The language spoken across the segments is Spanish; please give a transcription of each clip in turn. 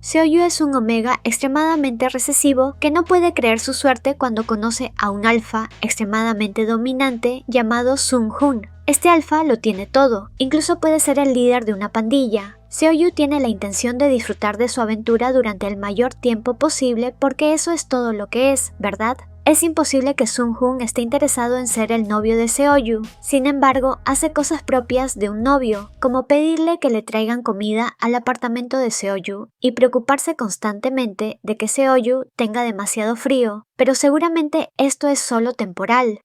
Seoyu es un omega extremadamente recesivo que no puede creer su suerte cuando conoce a un alfa extremadamente dominante llamado Sung-hoon. Este alfa lo tiene todo, incluso puede ser el líder de una pandilla. Seoyu tiene la intención de disfrutar de su aventura durante el mayor tiempo posible porque eso es todo lo que es, ¿verdad? Es imposible que Sung-hoon esté interesado en ser el novio de Seoyu. Sin embargo, hace cosas propias de un novio, como pedirle que le traigan comida al apartamento de Seoyu y preocuparse constantemente de que Seoyu tenga demasiado frío, pero seguramente esto es solo temporal.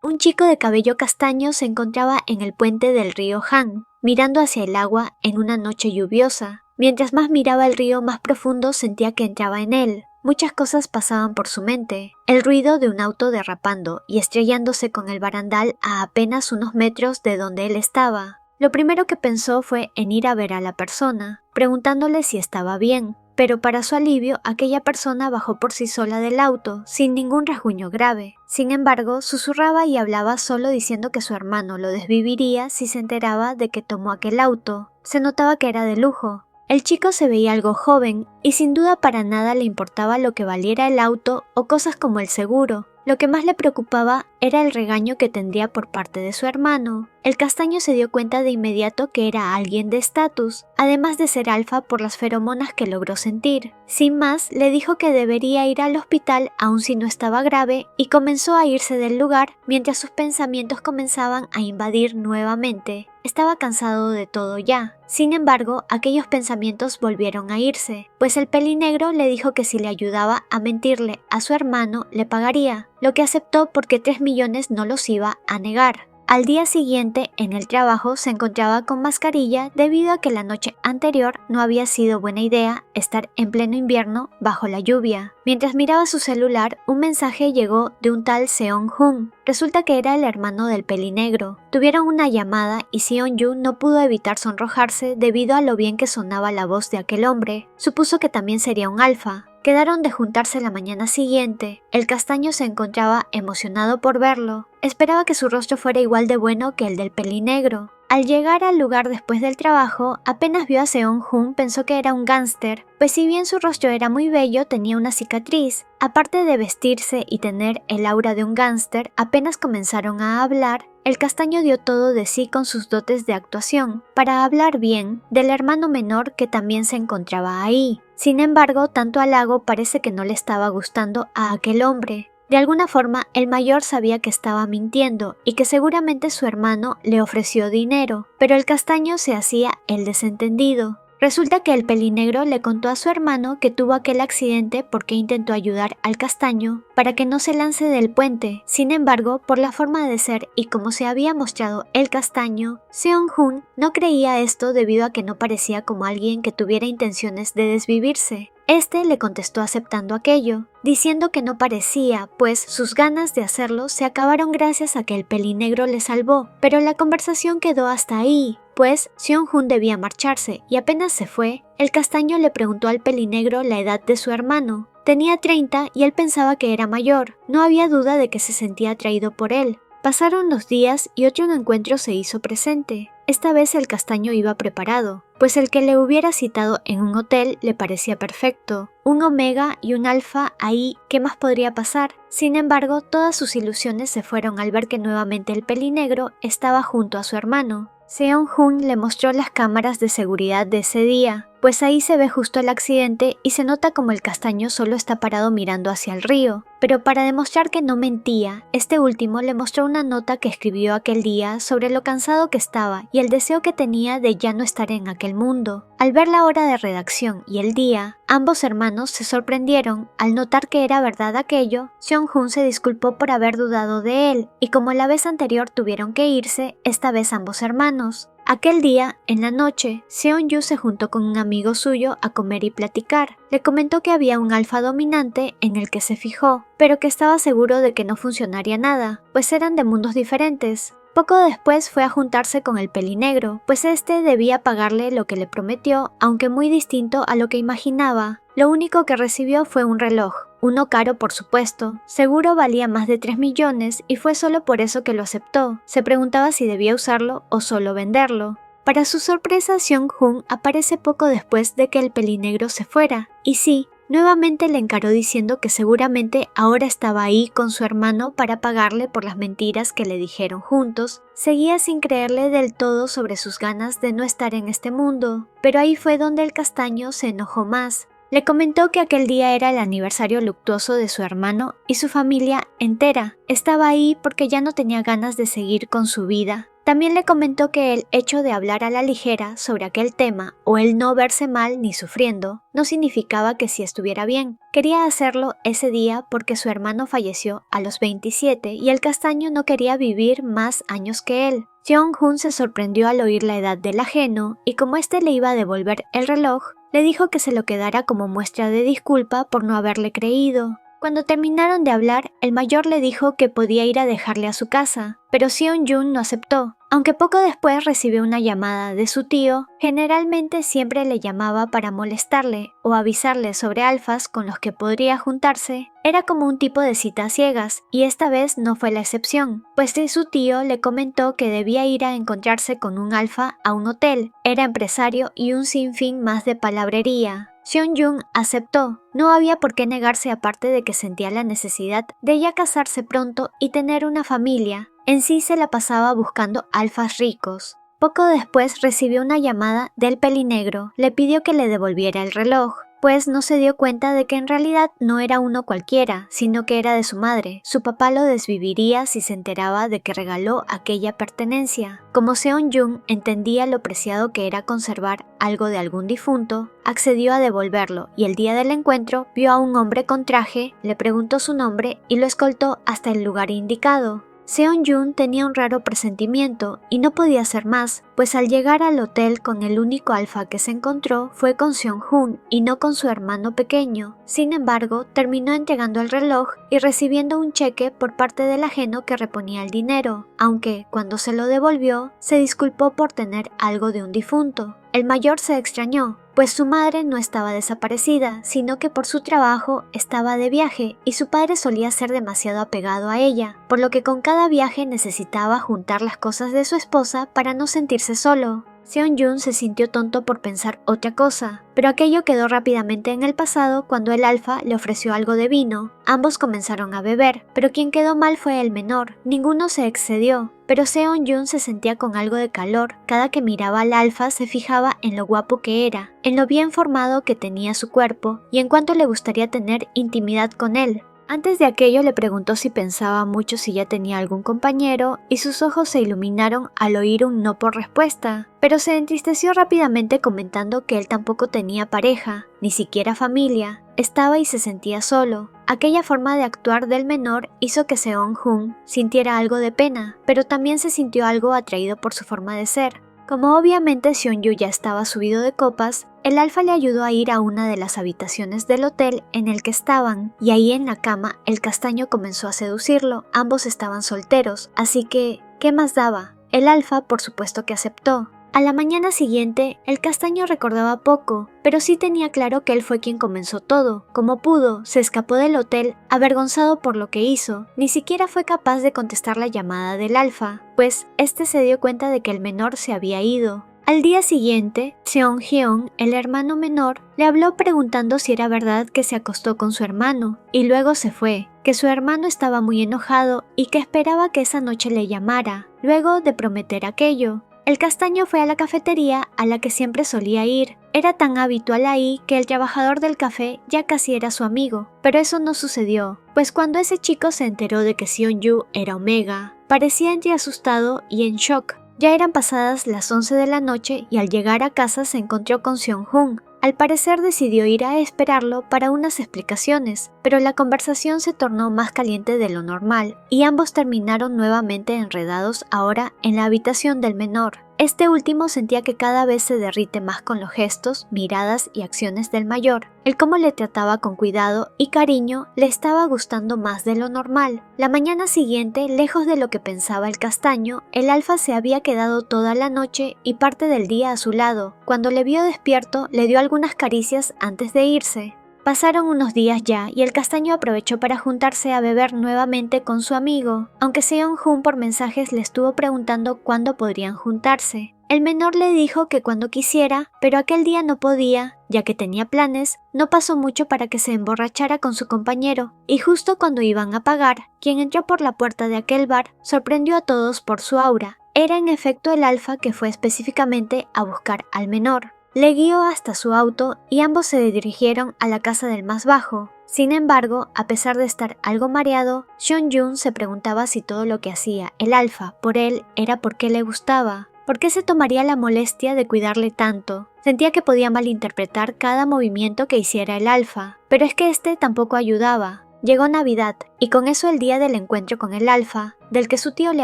Un chico de cabello castaño se encontraba en el puente del río Han, mirando hacia el agua en una noche lluviosa. Mientras más miraba el río, más profundo sentía que entraba en él. Muchas cosas pasaban por su mente. El ruido de un auto derrapando y estrellándose con el barandal a apenas unos metros de donde él estaba. Lo primero que pensó fue en ir a ver a la persona, preguntándole si estaba bien. Pero para su alivio, aquella persona bajó por sí sola del auto, sin ningún rasguño grave. Sin embargo, susurraba y hablaba solo diciendo que su hermano lo desviviría si se enteraba de que tomó aquel auto. Se notaba que era de lujo. El chico se veía algo joven y sin duda para nada le importaba lo que valiera el auto o cosas como el seguro. Lo que más le preocupaba era el regaño que tendría por parte de su hermano. El castaño se dio cuenta de inmediato que era alguien de estatus, además de ser alfa por las feromonas que logró sentir. Sin más, le dijo que debería ir al hospital aun si no estaba grave y comenzó a irse del lugar mientras sus pensamientos comenzaban a invadir nuevamente. Estaba cansado de todo ya. Sin embargo, aquellos pensamientos volvieron a irse, pues el pelinegro le dijo que si le ayudaba a mentirle a su hermano, le pagaría, lo que aceptó porque 3 millones no los iba a negar. Al día siguiente, en el trabajo, se encontraba con mascarilla debido a que la noche anterior no había sido buena idea estar en pleno invierno bajo la lluvia. Mientras miraba su celular, un mensaje llegó de un tal Seon-hoon. Resulta que era el hermano del pelinegro. Tuvieron una llamada y Seon-yu no pudo evitar sonrojarse debido a lo bien que sonaba la voz de aquel hombre. Supuso que también sería un alfa. Quedaron de juntarse la mañana siguiente. El castaño se encontraba emocionado por verlo. Esperaba que su rostro fuera igual de bueno que el del pelinegro. Al llegar al lugar después del trabajo, apenas vio a Seon-hoon pensó que era un gángster, pues si bien su rostro era muy bello, tenía una cicatriz. Aparte de vestirse y tener el aura de un gángster, apenas comenzaron a hablar, el castaño dio todo de sí con sus dotes de actuación, para hablar bien del hermano menor que también se encontraba ahí. Sin embargo, tanto halago parece que no le estaba gustando a aquel hombre. De alguna forma, el mayor sabía que estaba mintiendo y que seguramente su hermano le ofreció dinero, pero el castaño se hacía el desentendido. Resulta que el pelinegro le contó a su hermano que tuvo aquel accidente porque intentó ayudar al castaño para que no se lance del puente. Sin embargo, por la forma de ser y como se había mostrado el castaño, Seon-hoon no creía esto debido a que no parecía como alguien que tuviera intenciones de desvivirse. Este le contestó aceptando aquello, diciendo que no parecía, pues sus ganas de hacerlo se acabaron gracias a que el pelinegro le salvó, pero la conversación quedó hasta ahí, pues Seon-hoon debía marcharse y apenas se fue, el castaño le preguntó al pelinegro la edad de su hermano. Tenía 30 y él pensaba que era mayor, no había duda de que se sentía atraído por él. Pasaron los días y otro encuentro se hizo presente. Esta vez el castaño iba preparado, pues el que le hubiera citado en un hotel le parecía perfecto. Un omega y un alfa ahí, ¿qué más podría pasar? Sin embargo, todas sus ilusiones se fueron al ver que nuevamente el pelinegro estaba junto a su hermano. Seon-hoon le mostró las cámaras de seguridad de ese día, pues ahí se ve justo el accidente y se nota como el castaño solo está parado mirando hacia el río. Pero para demostrar que no mentía, este último le mostró una nota que escribió aquel día sobre lo cansado que estaba y el deseo que tenía de ya no estar en aquel mundo. Al ver la hora de redacción y el día, ambos hermanos se sorprendieron. Al notar que era verdad aquello, Seon-hoon se disculpó por haber dudado de él, y como la vez anterior tuvieron que irse, esta vez ambos hermanos. Aquel día, en la noche, Seon-yu se juntó con un amigo suyo a comer y platicar. Le comentó que había un alfa dominante en el que se fijó, pero que estaba seguro de que no funcionaría nada, pues eran de mundos diferentes. Poco después fue a juntarse con el pelinegro, pues este debía pagarle lo que le prometió, aunque muy distinto a lo que imaginaba. Lo único que recibió fue un reloj, uno caro por supuesto, seguro valía más de 3 millones y fue solo por eso que lo aceptó. Se preguntaba si debía usarlo o solo venderlo. Para su sorpresa, Seong-hoon aparece poco después de que el pelinegro se fuera, y sí, nuevamente le encaró diciendo que seguramente ahora estaba ahí con su hermano para pagarle por las mentiras que le dijeron juntos. Seguía sin creerle del todo sobre sus ganas de no estar en este mundo, pero ahí fue donde el castaño se enojó más. Le comentó que aquel día era el aniversario luctuoso de su hermano y su familia entera. Estaba ahí porque ya no tenía ganas de seguir con su vida. También le comentó que el hecho de hablar a la ligera sobre aquel tema o el no verse mal ni sufriendo no significaba que sí estuviera bien. Quería hacerlo ese día porque su hermano falleció a los 27 y el castaño no quería vivir más años que él. Seong-hoon se sorprendió al oír la edad del ajeno y como éste le iba a devolver el reloj, le dijo que se lo quedara como muestra de disculpa por no haberle creído. Cuando terminaron de hablar, el mayor le dijo que podía ir a dejarle a su casa, pero Seong-jun no aceptó. Aunque poco después recibió una llamada de su tío, generalmente siempre le llamaba para molestarle o avisarle sobre alfas con los que podría juntarse. Era como un tipo de cita a ciegas, y esta vez no fue la excepción, pues su tío le comentó que debía ir a encontrarse con un alfa a un hotel. Era empresario y un sinfín más de palabrería. Seong-jun aceptó. No había por qué negarse, aparte de que sentía la necesidad de ya casarse pronto y tener una familia. En sí se la pasaba buscando alfas ricos. Poco después recibió una llamada del pelinegro. Le pidió que le devolviera el reloj, pues no se dio cuenta de que en realidad no era uno cualquiera, sino que era de su madre. Su papá lo desviviría si se enteraba de que regaló aquella pertenencia. Como Seong-jun entendía lo preciado que era conservar algo de algún difunto, accedió a devolverlo y el día del encuentro vio a un hombre con traje, le preguntó su nombre y lo escoltó hasta el lugar indicado. Seong-jun tenía un raro presentimiento y no podía hacer más, pues al llegar al hotel con el único alfa que se encontró fue con Seong-hoon y no con su hermano pequeño. Sin embargo, terminó entregando el reloj y recibiendo un cheque por parte del ajeno que reponía el dinero, aunque cuando se lo devolvió, se disculpó por tener algo de un difunto. El mayor se extrañó, pues su madre no estaba desaparecida, sino que por su trabajo estaba de viaje y su padre solía ser demasiado apegado a ella, por lo que con cada viaje necesitaba juntar las cosas de su esposa para no sentirse solo. Seong-jun se sintió tonto por pensar otra cosa, pero aquello quedó rápidamente en el pasado cuando el alfa le ofreció algo de vino. Ambos comenzaron a beber, pero quien quedó mal fue el menor. Ninguno se excedió, pero Seong-jun se sentía con algo de calor. Cada que miraba al alfa se fijaba en lo guapo que era, en lo bien formado que tenía su cuerpo y en cuánto le gustaría tener intimidad con él. Antes de aquello le preguntó si pensaba mucho si ya tenía algún compañero y sus ojos se iluminaron al oír un no por respuesta, pero se entristeció rápidamente comentando que él tampoco tenía pareja, ni siquiera familia, estaba y se sentía solo. Aquella forma de actuar del menor hizo que Seong-hoon sintiera algo de pena, pero también se sintió algo atraído por su forma de ser. Como obviamente Seong-jun ya estaba subido de copas, el alfa le ayudó a ir a una de las habitaciones del hotel en el que estaban, y ahí en la cama el castaño comenzó a seducirlo. Ambos estaban solteros, así que, ¿qué más daba? El alfa por supuesto que aceptó. A la mañana siguiente, el castaño recordaba poco, pero sí tenía claro que él fue quien comenzó todo. Como pudo, se escapó del hotel, avergonzado por lo que hizo. Ni siquiera fue capaz de contestar la llamada del alfa, pues este se dio cuenta de que el menor se había ido. Al día siguiente, Seong-hyeon, el hermano menor, le habló preguntando si era verdad que se acostó con su hermano, y luego se fue, que su hermano estaba muy enojado y que esperaba que esa noche le llamara, luego de prometer aquello. El castaño fue a la cafetería a la que siempre solía ir. Era tan habitual ahí que el trabajador del café ya casi era su amigo, pero eso no sucedió, pues cuando ese chico se enteró de que Seong-jun era Omega, parecía entre asustado y en shock. Ya eran pasadas las 11 de la noche y al llegar a casa se encontró con Seong-hoon. Al parecer decidió ir a esperarlo para unas explicaciones, pero la conversación se tornó más caliente de lo normal y ambos terminaron nuevamente enredados ahora en la habitación del menor. Este último sentía que cada vez se derrite más con los gestos, miradas y acciones del mayor. El cómo le trataba con cuidado y cariño le estaba gustando más de lo normal. La mañana siguiente, lejos de lo que pensaba el castaño, el alfa se había quedado toda la noche y parte del día a su lado. Cuando le vio despierto, le dio algunas caricias antes de irse. Pasaron unos días ya y el castaño aprovechó para juntarse a beber nuevamente con su amigo, aunque Seong-hoon por mensajes le estuvo preguntando cuándo podrían juntarse. El menor le dijo que cuando quisiera, pero aquel día no podía, ya que tenía planes. No pasó mucho para que se emborrachara con su compañero, y justo cuando iban a pagar, quien entró por la puerta de aquel bar sorprendió a todos por su aura. Era en efecto el alfa que fue específicamente a buscar al menor. Le guió hasta su auto y ambos se dirigieron a la casa del más bajo. Sin embargo, a pesar de estar algo mareado, Seon-Jun se preguntaba si todo lo que hacía el alfa por él era porque le gustaba. ¿Por qué se tomaría la molestia de cuidarle tanto? Sentía que podía malinterpretar cada movimiento que hiciera el alfa, pero es que este tampoco ayudaba. Llegó Navidad, y con eso el día del encuentro con el alfa, del que su tío le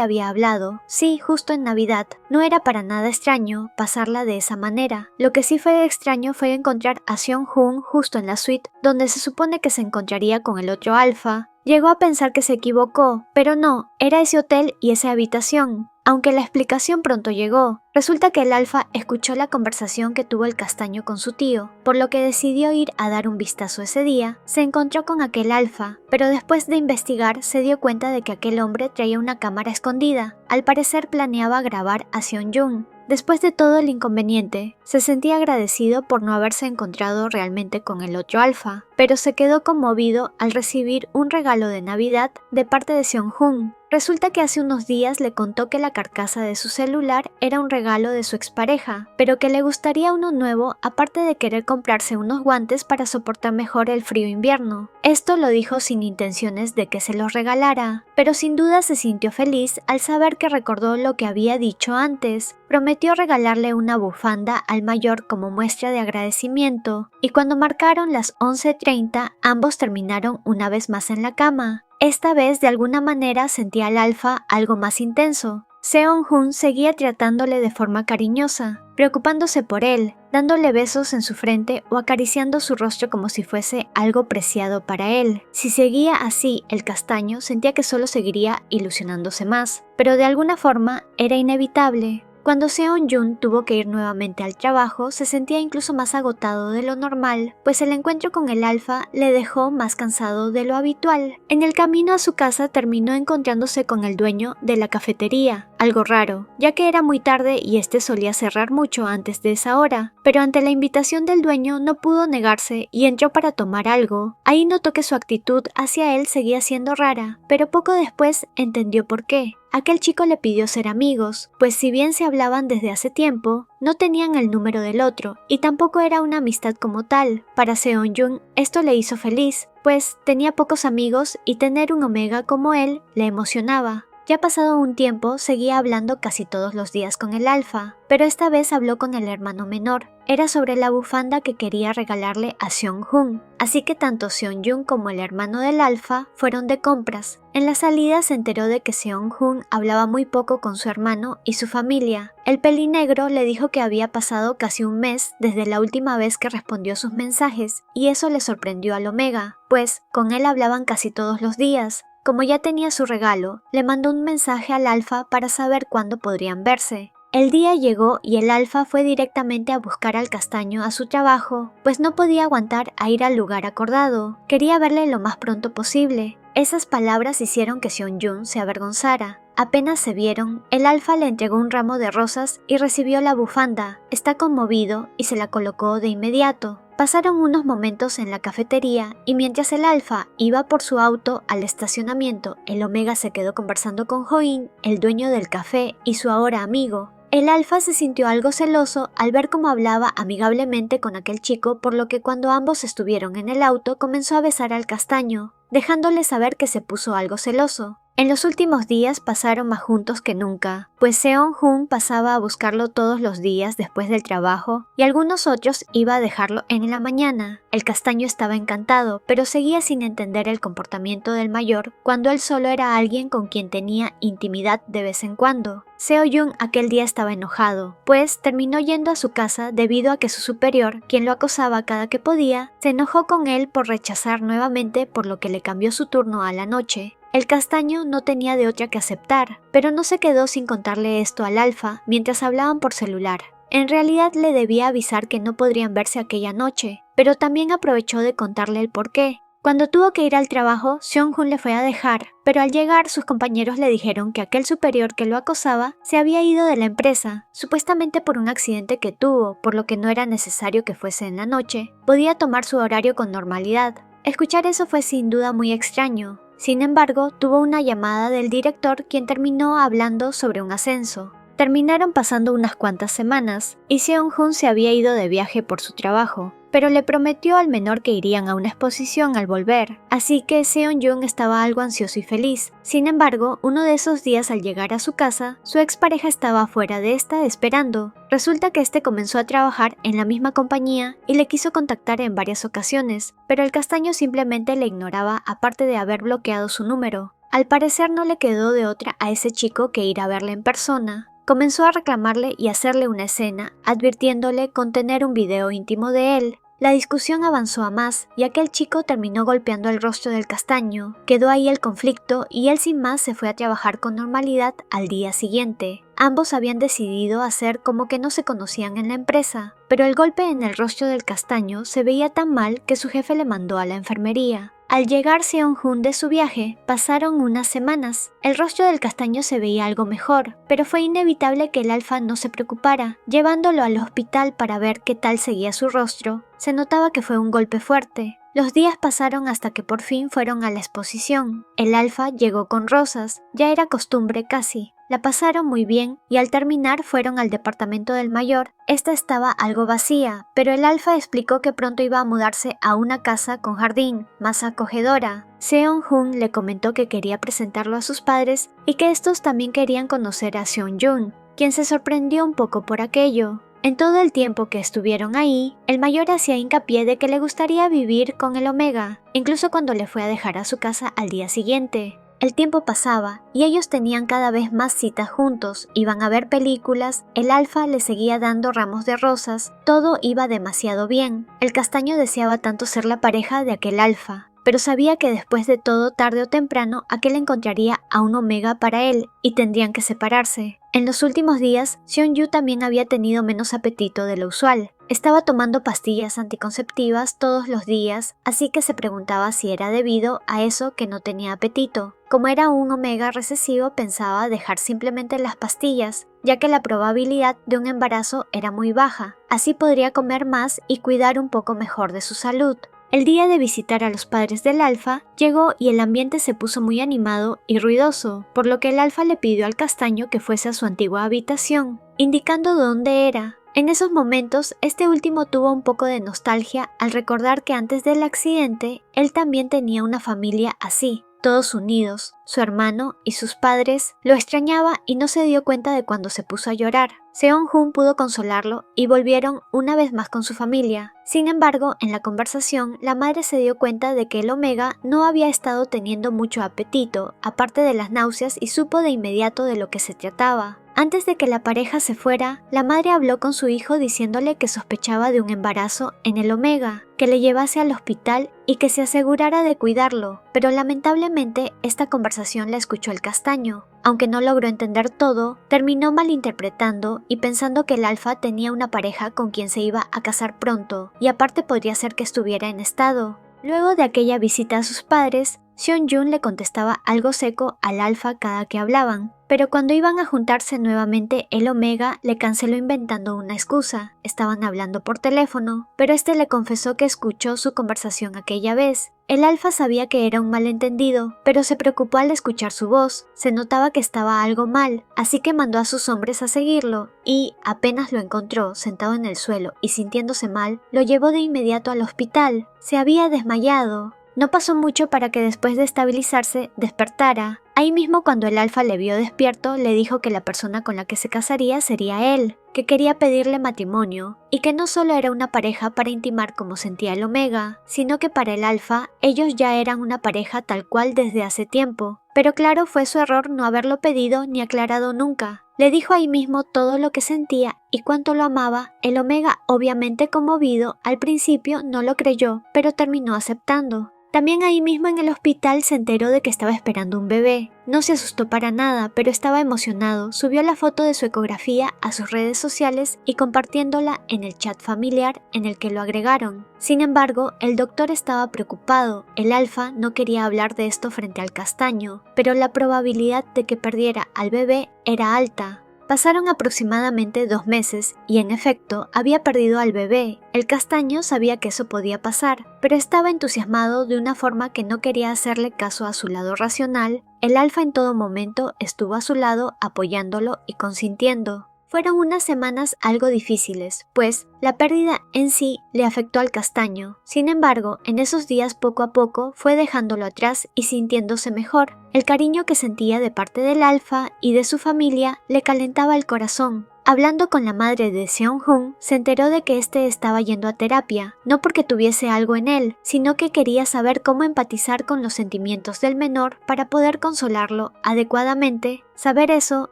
había hablado. Sí, justo en Navidad. No era para nada extraño pasarla de esa manera. Lo que sí fue extraño fue encontrar a Seon-Jun justo en la suite, donde se supone que se encontraría con el otro alfa. Llegó a pensar que se equivocó, pero no, era ese hotel y esa habitación. Aunque la explicación pronto llegó, resulta que el alfa escuchó la conversación que tuvo el castaño con su tío, por lo que decidió ir a dar un vistazo ese día. Se encontró con aquel alfa, pero después de investigar se dio cuenta de que aquel hombre traía una cámara escondida. Al parecer planeaba grabar a Seon-Jun. Después de todo el inconveniente, se sentía agradecido por no haberse encontrado realmente con el otro alfa, pero se quedó conmovido al recibir un regalo de Navidad de parte de Seon-Jun. Resulta que hace unos días le contó que la carcasa de su celular era un regalo de su expareja, pero que le gustaría uno nuevo aparte de querer comprarse unos guantes para soportar mejor el frío invierno. Esto lo dijo sin intenciones de que se los regalara, pero sin duda se sintió feliz al saber que recordó lo que había dicho antes. Prometió regalarle una bufanda al mayor como muestra de agradecimiento, y cuando marcaron las 11:30 ambos terminaron una vez más en la cama. Esta vez de alguna manera sentía al alfa algo más intenso. Seon-Jun seguía tratándole de forma cariñosa, preocupándose por él, dándole besos en su frente o acariciando su rostro como si fuese algo preciado para él. Si seguía así, el castaño sentía que solo seguiría ilusionándose más, pero de alguna forma era inevitable. Cuando Seon-Jun tuvo que ir nuevamente al trabajo, se sentía incluso más agotado de lo normal, pues el encuentro con el alfa le dejó más cansado de lo habitual. En el camino a su casa terminó encontrándose con el dueño de la cafetería, algo raro, ya que era muy tarde y este solía cerrar mucho antes de esa hora, pero ante la invitación del dueño no pudo negarse y entró para tomar algo. Ahí notó que su actitud hacia él seguía siendo rara, pero poco después entendió por qué. Aquel chico le pidió ser amigos, pues si bien se hablaban desde hace tiempo, no tenían el número del otro, y tampoco era una amistad como tal. Para Seon-Jun esto le hizo feliz, pues tenía pocos amigos y tener un omega como él le emocionaba. Ya pasado un tiempo, seguía hablando casi todos los días con el alfa, pero esta vez habló con el hermano menor. Era sobre la bufanda que quería regalarle a Seon-Jun, así que tanto Seon-Jun como el hermano del alfa fueron de compras. En la salida se enteró de que Seon-Jun hablaba muy poco con su hermano y su familia. El pelinegro le dijo que había pasado casi un mes desde la última vez que respondió sus mensajes, y eso le sorprendió al omega, pues con él hablaban casi todos los días. Como ya tenía su regalo, le mandó un mensaje al alfa para saber cuándo podrían verse. El día llegó y el alfa fue directamente a buscar al castaño a su trabajo, pues no podía aguantar a ir al lugar acordado. Quería verle lo más pronto posible. Esas palabras hicieron que Seon-Jun se avergonzara. Apenas se vieron, el alfa le entregó un ramo de rosas y recibió la bufanda. Está conmovido y se la colocó de inmediato. Pasaron unos momentos en la cafetería y mientras el alfa iba por su auto al estacionamiento, el omega se quedó conversando con Jo-in, el dueño del café y su ahora amigo. El alfa se sintió algo celoso al ver cómo hablaba amigablemente con aquel chico, por lo que cuando ambos estuvieron en el auto comenzó a besar al castaño, dejándole saber que se puso algo celoso. En los últimos días pasaron más juntos que nunca, pues Seon-Jun pasaba a buscarlo todos los días después del trabajo y algunos otros iba a dejarlo en la mañana. El castaño estaba encantado, pero seguía sin entender el comportamiento del mayor cuando él solo era alguien con quien tenía intimidad de vez en cuando. Seo-Jun aquel día estaba enojado, pues terminó yendo a su casa debido a que su superior, quien lo acosaba cada que podía, se enojó con él por rechazar nuevamente, por lo que le cambió su turno a la noche. El castaño no tenía de otra que aceptar, pero no se quedó sin contarle esto al alfa mientras hablaban por celular. En realidad le debía avisar que no podrían verse aquella noche, pero también aprovechó de contarle el porqué. Cuando tuvo que ir al trabajo, Seong-Hun le fue a dejar, pero al llegar sus compañeros le dijeron que aquel superior que lo acosaba se había ido de la empresa, supuestamente por un accidente que tuvo, por lo que no era necesario que fuese en la noche. Podía tomar su horario con normalidad. Escuchar eso fue sin duda muy extraño. Sin embargo, tuvo una llamada del director, quien terminó hablando sobre un ascenso. Terminaron pasando unas cuantas semanas y Seong-Hun se había ido de viaje por su trabajo, pero le prometió al menor que irían a una exposición al volver, así que Seon-Jun estaba algo ansioso y feliz. Sin embargo, uno de esos días al llegar a su casa, su expareja estaba fuera de esta esperando. Resulta que este comenzó a trabajar en la misma compañía y le quiso contactar en varias ocasiones, pero el castaño simplemente le ignoraba, aparte de haber bloqueado su número. Al parecer no le quedó de otra a ese chico que ir a verle en persona. Comenzó a reclamarle y hacerle una escena, advirtiéndole contener un video íntimo de él. La discusión avanzó a más y aquel chico terminó golpeando el rostro del castaño. Quedó ahí el conflicto y él sin más se fue a trabajar con normalidad al día siguiente. Ambos habían decidido hacer como que no se conocían en la empresa, pero el golpe en el rostro del castaño se veía tan mal que su jefe le mandó a la enfermería. Al llegar Seong-Hun de su viaje, pasaron unas semanas. El rostro del castaño se veía algo mejor, pero fue inevitable que el alfa no se preocupara. Llevándolo al hospital para ver qué tal seguía su rostro, se notaba que fue un golpe fuerte. Los días pasaron hasta que por fin fueron a la exposición. El alfa llegó con rosas, ya era costumbre casi. La pasaron muy bien y al terminar fueron al departamento del mayor. Esta estaba algo vacía, pero el alfa explicó que pronto iba a mudarse a una casa con jardín, más acogedora. Seong-Hun le comentó que quería presentarlo a sus padres y que estos también querían conocer a Seong-Jun, quien se sorprendió un poco por aquello. En todo el tiempo que estuvieron ahí, el mayor hacía hincapié de que le gustaría vivir con el Omega, incluso cuando le fue a dejar a su casa al día siguiente. El tiempo pasaba y ellos tenían cada vez más citas juntos, iban a ver películas, el alfa le seguía dando ramos de rosas, todo iba demasiado bien. El castaño deseaba tanto ser la pareja de aquel alfa, pero sabía que después de todo, tarde o temprano, aquel encontraría a un Omega para él y tendrían que separarse. En los últimos días, Seon-Yu también había tenido menos apetito de lo usual. Estaba tomando pastillas anticonceptivas todos los días, así que se preguntaba si era debido a eso que no tenía apetito. Como era un Omega recesivo, pensaba dejar simplemente las pastillas, ya que la probabilidad de un embarazo era muy baja. Así podría comer más y cuidar un poco mejor de su salud. El día de visitar a los padres del alfa llegó y el ambiente se puso muy animado y ruidoso, por lo que el alfa le pidió al castaño que fuese a su antigua habitación, indicando dónde era. En esos momentos, este último tuvo un poco de nostalgia al recordar que antes del accidente, él también tenía una familia así, todos unidos. Su hermano y sus padres lo extrañaba y no se dio cuenta de cuando se puso a llorar. Seong-Hun pudo consolarlo y volvieron una vez más con su familia. Sin embargo, en la conversación, la madre se dio cuenta de que el Omega no había estado teniendo mucho apetito, aparte de las náuseas, y supo de inmediato de lo que se trataba. Antes de que la pareja se fuera, la madre habló con su hijo diciéndole que sospechaba de un embarazo en el Omega, que le llevase al hospital y que se asegurara de cuidarlo, pero lamentablemente esta conversación la escuchó el castaño. Aunque no logró entender todo, terminó malinterpretando y pensando que el alfa tenía una pareja con quien se iba a casar pronto, y aparte podría ser que estuviera en estado. Luego de aquella visita a sus padres, Seon-Jun le contestaba algo seco al alfa cada que hablaban, pero cuando iban a juntarse nuevamente el Omega le canceló inventando una excusa. Estaban hablando por teléfono, pero este le confesó que escuchó su conversación aquella vez. El alfa sabía que era un malentendido, pero se preocupó al escuchar su voz. Se notaba que estaba algo mal, así que mandó a sus hombres a seguirlo, y apenas lo encontró sentado en el suelo y sintiéndose mal, lo llevó de inmediato al hospital. Se había desmayado. No pasó mucho para que después de estabilizarse despertara. Ahí mismo, cuando el alfa le vio despierto, le dijo que la persona con la que se casaría sería él, que quería pedirle matrimonio, y que no solo era una pareja para intimar como sentía el Omega, sino que para el alfa ellos ya eran una pareja tal cual desde hace tiempo. Pero claro, fue su error no haberlo pedido ni aclarado nunca. Le dijo ahí mismo todo lo que sentía y cuánto lo amaba. El Omega, obviamente conmovido, al principio no lo creyó, pero terminó aceptando. También ahí mismo en el hospital se enteró de que estaba esperando un bebé. No se asustó para nada, pero estaba emocionado. Subió la foto de su ecografía a sus redes sociales y compartiéndola en el chat familiar en el que lo agregaron. Sin embargo, el doctor estaba preocupado. El alfa no quería hablar de esto frente al castaño, pero la probabilidad de que perdiera al bebé era alta. Pasaron aproximadamente 2 meses y en efecto había perdido al bebé. El castaño sabía que eso podía pasar, pero estaba entusiasmado de una forma que no quería hacerle caso a su lado racional. El alfa en todo momento estuvo a su lado apoyándolo y consintiendo. Fueron unas semanas algo difíciles, pues la pérdida en sí le afectó al castaño. Sin embargo, en esos días poco a poco fue dejándolo atrás y sintiéndose mejor. El cariño que sentía de parte del alfa y de su familia le calentaba el corazón. Hablando con la madre de Seong-hoon, se enteró de que este estaba yendo a terapia, no porque tuviese algo en él, sino que quería saber cómo empatizar con los sentimientos del menor para poder consolarlo adecuadamente. Saber eso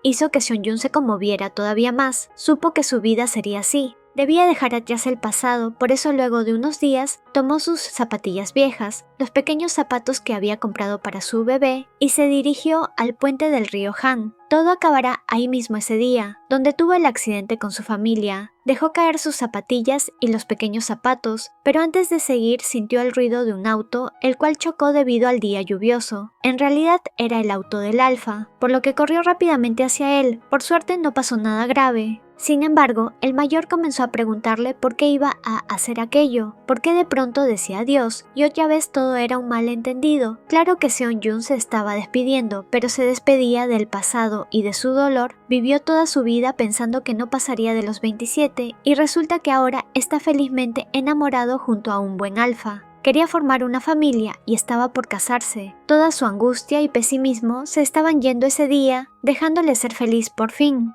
hizo que Seong-joon se conmoviera todavía más. Supo que su vida sería así. Debía dejar atrás el pasado, por eso luego de unos días tomó sus zapatillas viejas, los pequeños zapatos que había comprado para su bebé, y se dirigió al puente del río Han. Todo acabará ahí mismo ese día, donde tuvo el accidente con su familia. Dejó caer sus zapatillas y los pequeños zapatos, pero antes de seguir sintió el ruido de un auto, el cual chocó debido al día lluvioso. En realidad era el auto del alfa, por lo que corrió rápidamente hacia él. Por suerte no pasó nada grave. Sin embargo, el mayor comenzó a preguntarle por qué iba a hacer aquello, por qué de pronto decía adiós, y otra vez todo era un malentendido. Claro que Seong-joon se estaba despidiendo, pero se despedía del pasado y de su dolor. Vivió toda su vida pensando que no pasaría de los 27 y resulta que ahora está felizmente enamorado junto a un buen alfa. Quería formar una familia y estaba por casarse. Toda su angustia y pesimismo se estaban yendo ese día, dejándole ser feliz por fin.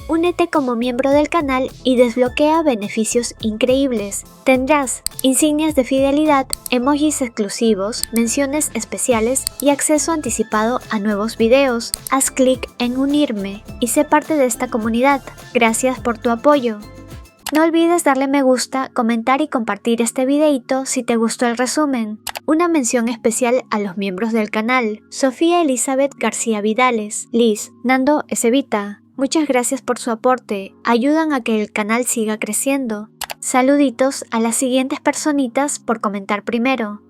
Únete como miembro del canal y desbloquea beneficios increíbles. Tendrás insignias de fidelidad, emojis exclusivos, menciones especiales y acceso anticipado a nuevos videos. Haz clic en unirme y sé parte de esta comunidad. Gracias por tu apoyo. No olvides darle me gusta, comentar y compartir este videito si te gustó el resumen. Una mención especial a los miembros del canal: Sofía Elizabeth García Vidales, Liz, Nando Ezevita. Muchas gracias por su aporte, ayudan a que el canal siga creciendo. Saluditos a las siguientes personitas por comentar primero: